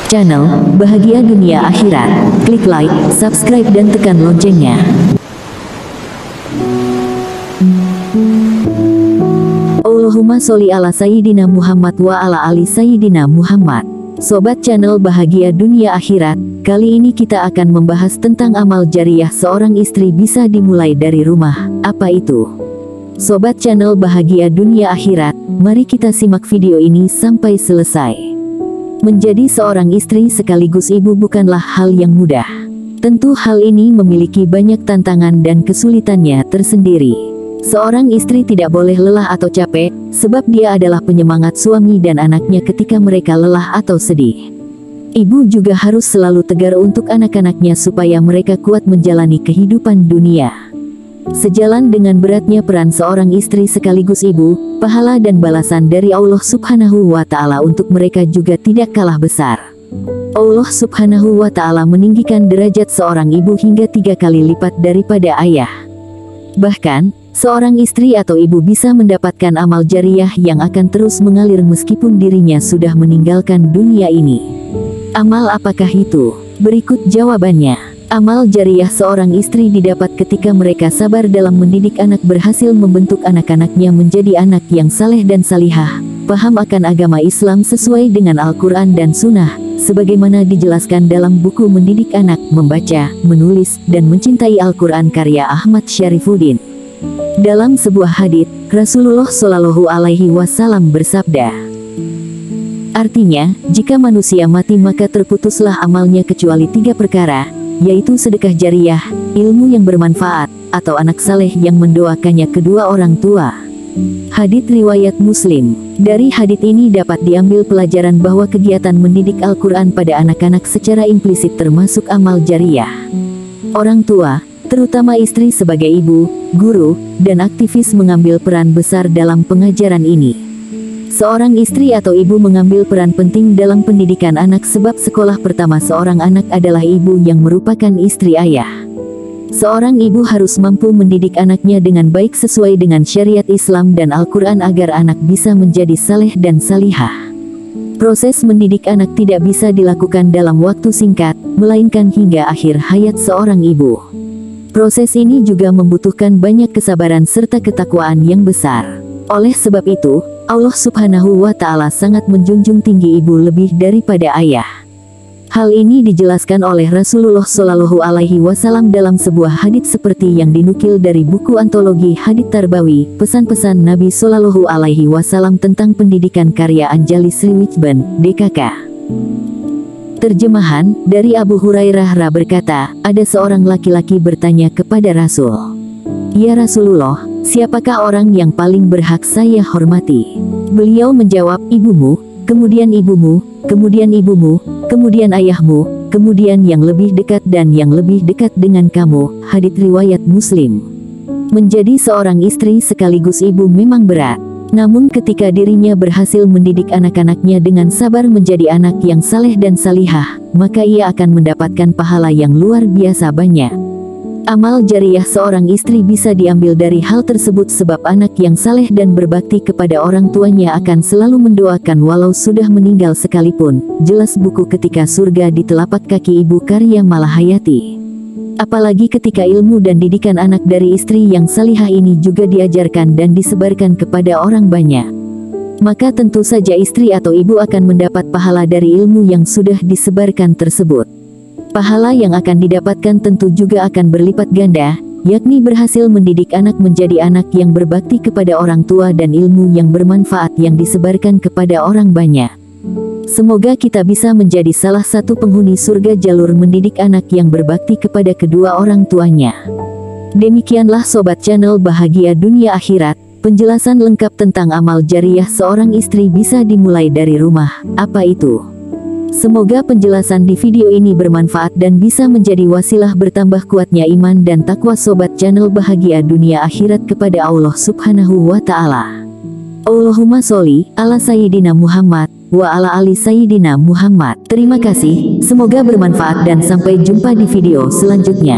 channel Bahagia Dunia Akhirat. Klik like, subscribe dan tekan loncengnya. Allahumma sholli ala Sayyidina Muhammad wa ala ali Sayyidina Muhammad. Sobat channel Bahagia Dunia Akhirat, kali ini kita akan membahas tentang amal jariah seorang istri bisa dimulai dari rumah. Apa itu? Sobat channel Bahagia Dunia Akhirat, mari kita simak video ini sampai selesai. Menjadi seorang istri sekaligus ibu bukanlah hal yang mudah. Tentu hal ini memiliki banyak tantangan dan kesulitannya tersendiri. Seorang istri tidak boleh lelah atau capek, sebab dia adalah penyemangat suami dan anaknya ketika mereka lelah atau sedih. Ibu juga harus selalu tegar untuk anak-anaknya supaya mereka kuat menjalani kehidupan dunia. Sejalan dengan beratnya peran seorang istri sekaligus ibu, pahala dan balasan dari Allah Subhanahu wa Ta'ala untuk mereka juga tidak kalah besar. Allah Subhanahu wa Ta'ala meninggikan derajat seorang ibu hingga 3 kali lipat daripada ayah. Bahkan, seorang istri atau ibu bisa mendapatkan amal jariah yang akan terus mengalir meskipun dirinya sudah meninggalkan dunia ini. Amal apakah itu? Berikut jawabannya. Amal jariah seorang istri didapat ketika mereka sabar dalam mendidik anak, berhasil membentuk anak-anaknya menjadi anak yang saleh dan salihah, paham akan agama Islam sesuai dengan Al-Quran dan Sunnah, sebagaimana dijelaskan dalam buku Mendidik Anak, Membaca, Menulis, dan Mencintai Al-Quran karya Ahmad Syarifuddin. Dalam sebuah hadits, Rasulullah Shallallahu Alaihi Wasallam bersabda, artinya, jika manusia mati maka terputuslah amalnya kecuali 3 perkara, yaitu sedekah jariah, ilmu yang bermanfaat, atau anak saleh yang mendoakannya kedua orang tua. Hadits riwayat Muslim. Dari hadits ini dapat diambil pelajaran bahwa kegiatan mendidik Al-Quran pada anak-anak secara implisit termasuk amal jariah. Orang tua, terutama istri sebagai ibu, guru, dan aktivis mengambil peran besar dalam pengajaran ini. Seorang istri atau ibu mengambil peran penting dalam pendidikan anak sebab sekolah pertama seorang anak adalah ibu yang merupakan istri ayah. Seorang ibu harus mampu mendidik anaknya dengan baik sesuai dengan syariat Islam dan Al-Quran agar anak bisa menjadi saleh dan salihah. Proses mendidik anak tidak bisa dilakukan dalam waktu singkat, melainkan hingga akhir hayat seorang ibu. Proses ini juga membutuhkan banyak kesabaran serta ketakwaan yang besar. Oleh sebab itu, Allah Subhanahu wa Ta'ala sangat menjunjung tinggi ibu lebih daripada ayah. Hal ini dijelaskan oleh Rasulullah Shallallahu Alaihi Wasallam dalam sebuah hadits seperti yang dinukil dari buku antologi Hadits Tarbawi, pesan-pesan Nabi Shallallahu Alaihi Wasallam tentang pendidikan karya Anjali Sriwijban, DKK. Terjemahan dari Abu Hurairah berkata, ada seorang laki-laki bertanya kepada Rasul, "Ya Rasulullah, siapakah orang yang paling berhak saya hormati?" Beliau menjawab, "Ibumu, kemudian ibumu, kemudian ibumu, kemudian ayahmu, kemudian yang lebih dekat dan yang lebih dekat dengan kamu." Hadits riwayat Muslim. Menjadi seorang istri sekaligus ibu memang berat. Namun ketika dirinya berhasil mendidik anak-anaknya dengan sabar menjadi anak yang saleh dan salihah, maka ia akan mendapatkan pahala yang luar biasa banyak. Amal jariah seorang istri bisa diambil dari hal tersebut sebab anak yang saleh dan berbakti kepada orang tuanya akan selalu mendoakan walau sudah meninggal sekalipun. Jelas buku Ketika Surga di Telapak Kaki Ibu karya Malahayati. Apalagi ketika ilmu dan didikan anak dari istri yang salihah ini juga diajarkan dan disebarkan kepada orang banyak, maka tentu saja istri atau ibu akan mendapat pahala dari ilmu yang sudah disebarkan tersebut. Pahala yang akan didapatkan tentu juga akan berlipat ganda, yakni berhasil mendidik anak menjadi anak yang berbakti kepada orang tua dan ilmu yang bermanfaat yang disebarkan kepada orang banyak. Semoga kita bisa menjadi salah satu penghuni surga jalur mendidik anak yang berbakti kepada kedua orang tuanya. Demikianlah Sobat channel Bahagia Dunia Akhirat, penjelasan lengkap tentang amal jariah seorang istri bisa dimulai dari rumah. Apa itu? Semoga penjelasan di video ini bermanfaat dan bisa menjadi wasilah bertambah kuatnya iman dan takwa Sobat channel Bahagia Dunia Akhirat kepada Allah Subhanahu wa Ta'ala. Allahumma sholli ala Sayyidina Muhammad wa ala ali Sayyidina Muhammad. Terima kasih, semoga bermanfaat dan sampai jumpa di video selanjutnya.